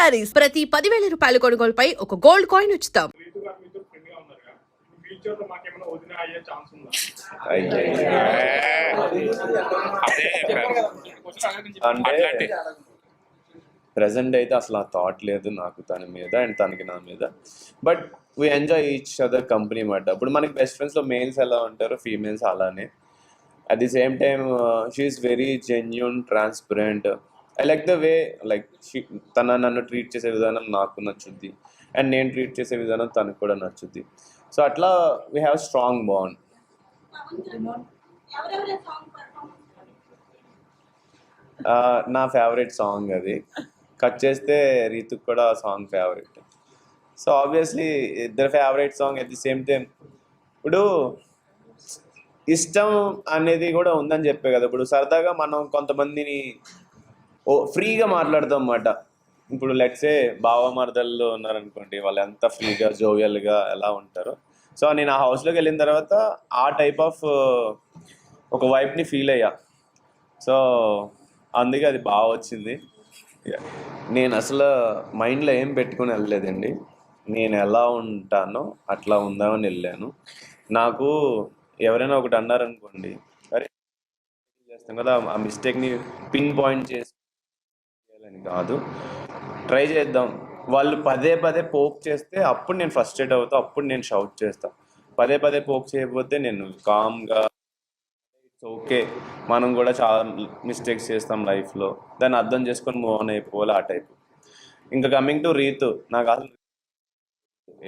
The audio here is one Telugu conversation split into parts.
శారీస్ ప్రతి 10,000 రూపాయల కొనుగోలుపై ఒక గోల్డ్ కాయిన్ ఉచితం. అంటే ప్రెసెంట్ అయితే అసలు ఆ థాట్ లేదు నాకు తన మీద అండ్ తనకి నా మీద. But we enjoy each other company మాట. ఇప్పుడు మనకి బెస్ట్ ఫ్రెండ్స్లో మేల్స్ ఎలా ఉంటారో ఫీమేల్స్ అలానే. At the same time she's very genuine, transparent. I like the way like తన నన్ను ట్రీట్ చేసే విధానం నాకు నచ్చుద్ది అండ్ నేను ట్రీట్ చేసే విధానం తనకు కూడా నచ్చుద్ది. సో అట్లా వీ హ్యావ్ స్ట్రాంగ్ బాండ్. నా ఫేవరెట్ సాంగ్ అది. కట్ చేస్తే రీతుకు కూడా ఆ సాంగ్ ఫేవరెట్. సో ఆబ్వియస్లీ ఇద్దరు favourite song at the same time. ఇప్పుడు ఇష్టం అనేది కూడా ఉందని చెప్పే కదా. ఇప్పుడు సరదాగా మనం కొంతమందిని ఫ్రీగా మాట్లాడతాం అన్నమాట. ఇప్పుడు లెట్సే బావమరదల్లో ఉన్నారనుకోండి, వాళ్ళు ఎంత ఫ్రీగా జోవియల్గా ఎలా ఉంటారో. సో నేను ఆ హౌస్లోకి వెళ్ళిన తర్వాత ఆ టైప్ ఆఫ్ ఒక వైబ్ని ఫీల్ అయ్యా. సో అందుకే అది బాగా వచ్చింది. నేను అసలు మైండ్లో ఏం పెట్టుకుని వెళ్ళలేదండి. నేను ఎలా ఉంటానో అట్లా ఉందామని వెళ్ళాను. నాకు ఎవరైనా ఒకటి అన్నారనుకోండి, అరే చేస్తాం కదా, ఆ మిస్టేక్ని పిన్ పాయింట్ చేయాలని కాదు, ట్రై చేద్దాం. వాళ్ళు పదే పదే పోక్ చేస్తే అప్పుడు నేను ఫ్రస్ట్రేట్ అవుతా, అప్పుడు నేను షౌట్ చేస్తా. పదే పదే పోక్ చేయకపోతే నేను కామ్గా ఇట్స్ ఓకే, మనం కూడా చాలా మిస్టేక్స్ చేస్తాం లైఫ్లో, దాన్ని అర్థం చేసుకొని మూవ్ ఆన్ అయిపోవాలి ఆ టైప్. ఇంకా కమింగ్ టు రీతు, నాకు అసలు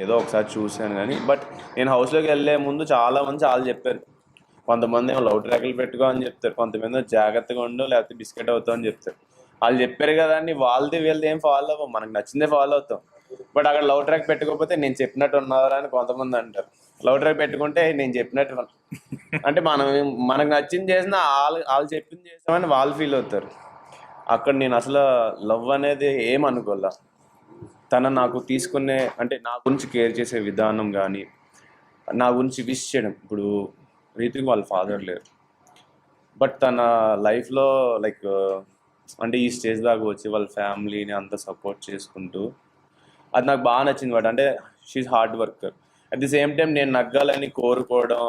ఏదో ఒకసారి చూశాను కానీ, బట్ నేను హౌస్లోకి వెళ్ళే ముందు చాలామంది చాలా చెప్పారు. కొంతమంది ఏమో లవ్ ట్రాక్లు పెట్టుకో అని చెప్తారు, కొంతమంది జాగ్రత్తగా ఉండు లేకపోతే బిస్కెట్ అవుతావు అని చెప్తారు. వాళ్ళు చెప్పారు కదా అని వాళ్ళది వీళ్ళది ఏం ఫాలో అవ్వం, మనకు నచ్చిందే ఫాలో అవుతాం. బట్ అక్కడ లవ్ ట్రాక్ పెట్టుకోకపోతే నేను చెప్పినట్టు ఉన్నారా అని కొంతమంది అంటారు. లవ్ ట్రాక్ పెట్టుకుంటే నేను చెప్పినట్టు అంటే మనకు నచ్చింది చేసినా వాళ్ళు చెప్పింది చేసామని వాళ్ళు ఫీల్ అవుతారు. అక్కడ నేను అసలు లవ్ అనేది ఏమనుకోలే. తన నాకు తీసుకునే అంటే నా గురించి కేర్ చేసే విధానం కానీ, నా గురించి విష్ చేయడం. ఇప్పుడు రీతికి వాళ్ళ ఫాదర్ లేరు, బట్ తన లైఫ్లో లైక్ అంటే ఈ స్టేజ్ దాకా వచ్చి వాళ్ళ ఫ్యామిలీని అంతా సపోర్ట్ చేసుకుంటూ, అది నాకు బాగా నచ్చింది వాడు. అంటే she's hard worker. At the same time నేను నగ్గాలని కోరుకోవడం,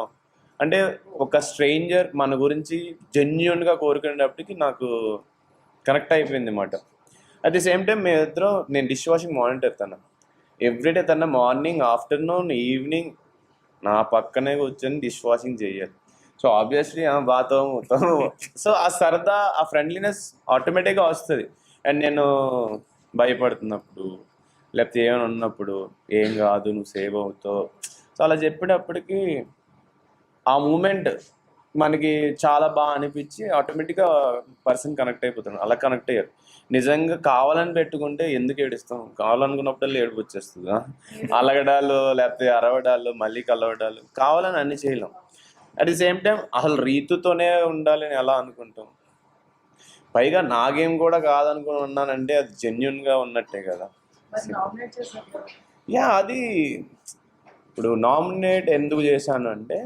అంటే ఒక స్ట్రేంజర్ మన గురించి జెన్యున్గా కోరుకునేటప్పటికి నాకు కనెక్ట్ అయిపోయింది అన్నమాట. అట్ ది సేమ్ టైం మేమిద్దరం, నేను డిష్ వాషింగ్ మానిటర్ తన ఎవ్రీడే, తన మార్నింగ్ ఆఫ్టర్నూన్ ఈవినింగ్ నా పక్కనే కూర్చొని డిష్ వాషింగ్ చేయాలి. సో ఆబ్వియస్లీ బాతో సో ఆ సరదా, ఆ ఫ్రెండ్లీనెస్ ఆటోమేటిక్గా వస్తుంది. అండ్ నేను భయపడుతున్నప్పుడు లేకపోతే ఏమైనా ఉన్నప్పుడు, ఏం కాదు నువ్వు సేవ్ అవుతావు, సో అలా చెప్పేటప్పటికి ఆ మూమెంట్ మనకి చాలా బాగా అనిపించి ఆటోమేటిక్గా పర్సన్ కనెక్ట్ అయిపోతాడు. అలా కనెక్ట్ అయ్యారు. నిజంగా కావాలని పెట్టుకుంటే ఎందుకు ఏడుస్తాం, కావాలనుకున్నప్పుడల్లా ఏడుపు వచ్చేస్తుందా, అలగడాలు లేకపోతే అరవడాలు మళ్ళీ కలవడాలు, కావాలని అన్ని చేయలేం. అట్ ది సేమ్ టైం అసలు రీతుతోనే ఉండాలని ఎలా అనుకుంటాం, పైగా నాగేం కూడా కాదనుకుని ఉన్నానంటే అది జెన్యున్గా ఉన్నట్టే కదా. యా, అది ఇప్పుడు నామినేట్ ఎందుకు చేశాను అంటే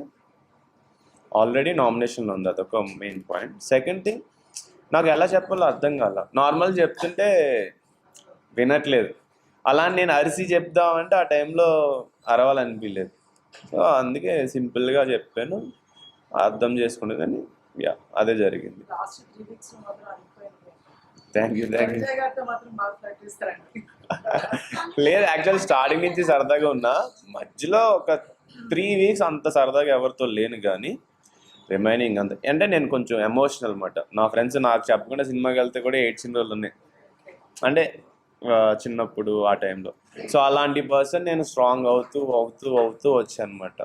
ఆల్రెడీ నామినేషన్లో ఉంది, అదొక మెయిన్ పాయింట్. సెకండ్ థింగ్, నాకు ఎలా చెప్పాలో అర్థం కాల. నార్మల్ చెప్తుంటే వినట్లేదు, అలా నేను అరిసి చెప్దామంటే ఆ టైంలో అరవాలనిపించలేదు. సో అందుకే సింపుల్గా చెప్పాను, అర్థం చేసుకునేదని. యా, అదే జరిగింది. Thank you. లేదు, యాక్చువల్ స్టార్టింగ్ నుంచి సరదాగా ఉన్నా, మధ్యలో ఒక 3 weeks అంత సరదాగా ఎవరితో లేను, కానీ రిమైనింగ్ అంత అంటే నేను కొంచెం ఎమోషనల్ అనమాట. నా ఫ్రెండ్స్ నాకు చెప్పకుండా సినిమాకి వెళ్తే కూడా ఏడ్చిన రోజులు ఉన్నాయి, అంటే చిన్నప్పుడు ఆ టైంలో. సో అలాంటి పర్సన్ నేను స్ట్రాంగ్ అవుతూ అవుతూ అవుతూ వచ్చాను అనమాట.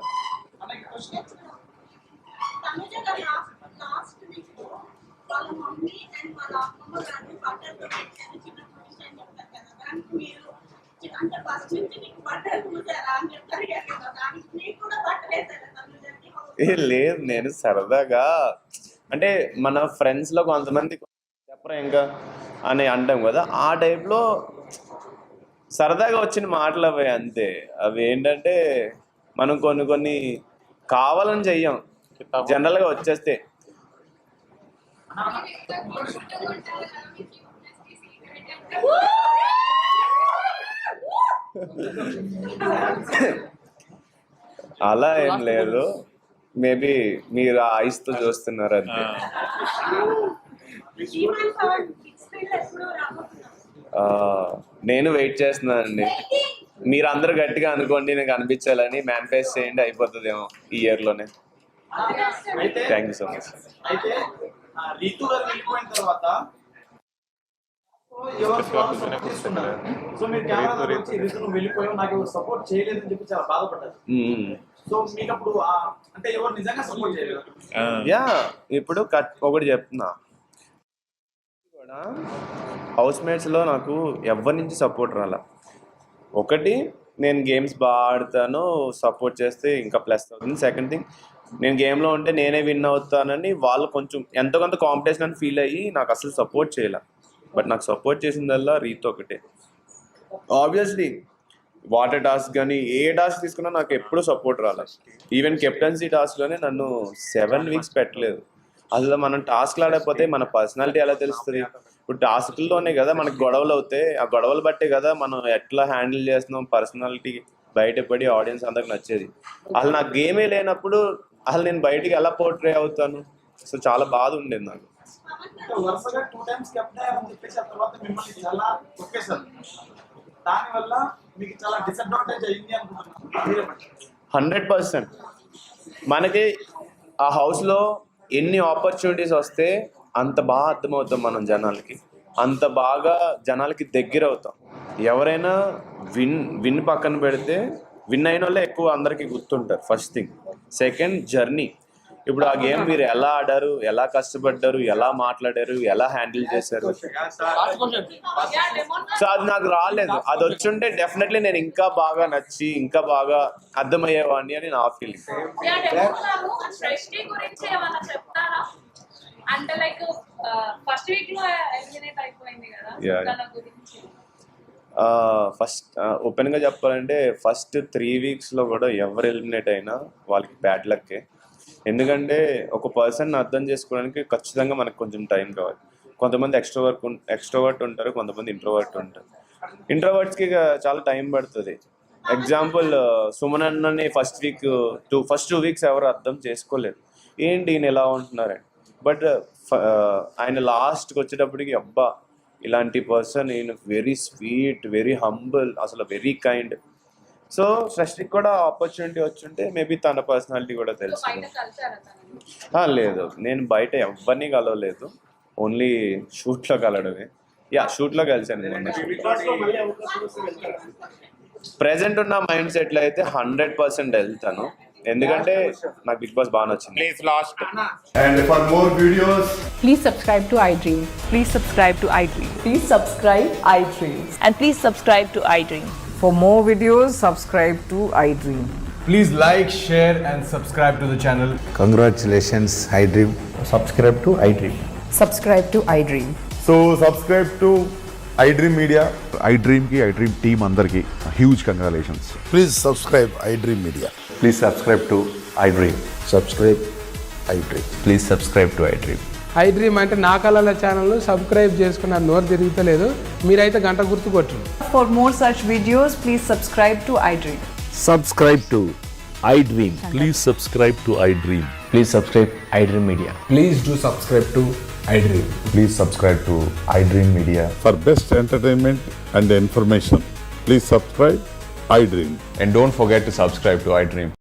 లేదు, నేను సరదాగా అంటే మన ఫ్రెండ్స్లో కొంతమంది చెప్పరా ఇంకా అని అంటాం కదా, ఆ టైప్లో సరదాగా వచ్చిన మాటలు అవి అంతే. అవి ఏంటంటే మనం కొన్ని కావాలని చెయ్యం, జనరల్గా వచ్చేస్తే. అలా ఏం లేదు, మేబీ మీరు ఆ ఐస్తో చూస్తున్నారు అంతే. నేను వెయిట్ చేస్తున్నానండి. మీరు అందరూ గట్టిగా అనుకోండి, నేను కనిపించాలని మేనిఫెస్ట్ చేయండి, అయిపోతుందేమో ఈ ఇయర్లోనే. Thank you so much. అయితే రీతు గారు వెళ్ళిపోయిన తర్వాత ఎవరు సపోర్ట్ చేస్తున్నారు? సో మీరు కెమెరా వచ్చి రీతు నువ్వు వెళ్ళిపోయావు, నాకు ఎవరు సపోర్ట్ చేయలేదని చెప్పి చాలా బాధపడ్డారు. సో మీకు అప్పుడు అంటే ఎవరు నిజంగా సపోర్ట్ చేయలేదు? యా, ఇప్పుడు ఒకటి చెప్తున్నా, కూడా హౌస్ మేట్స్లో నాకు ఎవరి నుంచి సపోర్ట్ రాలా. ఒకటి, నేను గేమ్స్ బాగా ఆడతాను, సపోర్ట్ చేస్తే ఇంకా ప్లస్ అవుతుంది. సెకండ్ థింగ్, నేను గేమ్లో ఉంటే నేనే విన్ అవుతానని వాళ్ళు కొంచెం ఎంతో కొంత కాంపిటీషన్ అని ఫీల్ అయ్యి నాకు అసలు సపోర్ట్ చేయాల. బట్ నాకు సపోర్ట్ చేసిందల్లా రీత్ ఒకటే. ఆబ్వియస్లీ వాటర్ టాస్క్ కానీ ఏ టాస్క్ తీసుకున్నా నాకు ఎప్పుడూ సపోర్ట్ రాలేదు. ఈవెన్ కెప్టెన్సీ టాస్క్లోనే నన్ను 7 weeks పెట్టలేదు. అసలు మనం టాస్క్లు ఆడకపోతే మన పర్సనాలిటీ ఎలా తెలుస్తుంది? ఇప్పుడు టాస్క్లోనే కదా మనకు గొడవలు అవుతాయి, ఆ గొడవలు బట్టే కదా మనం ఎట్లా హ్యాండిల్ చేస్తున్నాం పర్సనాలిటీ బయటపడి ఆడియన్స్ అందరికి నచ్చేది. అసలు నాకు గేమే లేనప్పుడు అసలు నేను బయటికి ఎలా పోర్ట్రే అవుతాను? సో చాలా బాధ ఉండేది నాకు. వరుసగా 2 times కెప్టెన్ అయ్యారని చెప్పేసి ఆ తర్వాత మిమ్మల్ని చాలా తొక్కేశారు. దానివల్ల మీకు చాలా డిసడ్వాంటేజ్ అయింది అనుకుంటున్నాను. 100%. మనకి ఆ హౌస్లో ఎన్ని ఆపర్చునిటీస్ వస్తే అంత బాగా అర్థమవుతాం మనం జనాలకి, అంత బాగా జనాలకి దగ్గర అవుతాం. ఎవరైనా విన్ పక్కన పెడితే విన్ అయిన వాళ్ళే ఎక్కువ అందరికీ గుర్తుంటారు. First thing. Second, journey. ఇప్పుడు ఆ గేమ్ మీరు ఎలా ఆడారు, ఎలా కష్టపడ్డారు, ఎలా మాట్లాడారు, ఎలా హ్యాండిల్ చేశారు. సో అది నాకు రాలేదు. అది వచ్చుంటే డెఫినెట్లీ నేను ఇంకా బాగా నచ్చి ఇంకా బాగా అర్థమయ్యేవాడిని అని నా ఫీలింగ్. అంటే లైక్ ఫస్ట్ వీక్ లో ఎలిమినేట్ అయిపోయింది కదా, దాని గురించి ఫస్ట్ ఓపెన్గా చెప్పాలంటే ఫస్ట్ 3 weeksలో కూడా ఎవరు ఎలిమినేట్ అయినా వాళ్ళకి బ్యాడ్ లక్కే. ఎందుకంటే ఒక పర్సన్ అర్థం చేసుకోవడానికి ఖచ్చితంగా మనకు కొంచెం టైం కావాలి. కొంతమంది ఎక్స్ట్రోవర్ట్ ఉంటారు, కొంతమంది ఇంట్రోవర్ట్ ఉంటారు. ఇంట్రోవర్ట్స్కి చాలా టైం పడుతుంది. ఎగ్జాంపుల్, సుమన్ అన్నని ఫస్ట్ 2 weeks ఎవరు అర్థం చేసుకోలేదు, ఏంటి ఈయన ఎలా ఉంటున్నారని. బట్ ఆయన లాస్ట్కి వచ్చేటప్పటికి అబ్బా ఇలాంటి పర్సన్, ఈయన వెరీ స్వీట్, వెరీ హంబుల్, అసలు వెరీ కైండ్. సో సృష్టికి కూడా ఆపర్చునిటీ వచ్చుంటే మేబీ తన పర్సనాలిటీ కూడా తెలుసు. లేదు, నేను బయట ఎవరిని కలవలేదు, ఓన్లీ షూట్లో కలవడమే. షూట్లో కలిసాను మొన్న. ప్రెజెంట్ ఉన్న మైండ్ సెట్లో అయితే 100% వెళ్తాను, ఎందుకంటే నాకు బిగ్ బాస్ బాగా నచ్చింది. And for more videos, Please subscribe to iDream. Please subscribe to iDream. Please subscribe iDream. And please subscribe to iDream. For more videos, subscribe to iDream. please like, share and subscribe to the channel. Congratulations, iDream. Subscribe to iDream. Subscribe to iDream. So subscribe to iDream Media. iDream ki iDream team andarki huge congratulations. Please subscribe iDream Media. Please subscribe to iDream. Subscribe iDream. Please subscribe to iDream. iDream అంటే నా కళల ఛానల్ సబ్స్క్రైబ్ చేసుకున్న నోరు తిరుగుతలేదు, మీరైతే గంట గుర్తు కొట్టండి. For more such videos, please subscribe to iDream. Subscribe to iDream. Please subscribe to iDream. Please subscribe iDream Media. Please do subscribe to iDream. Please subscribe to iDream Media. For best entertainment and information, please subscribe iDream. And don't forget to subscribe to iDream.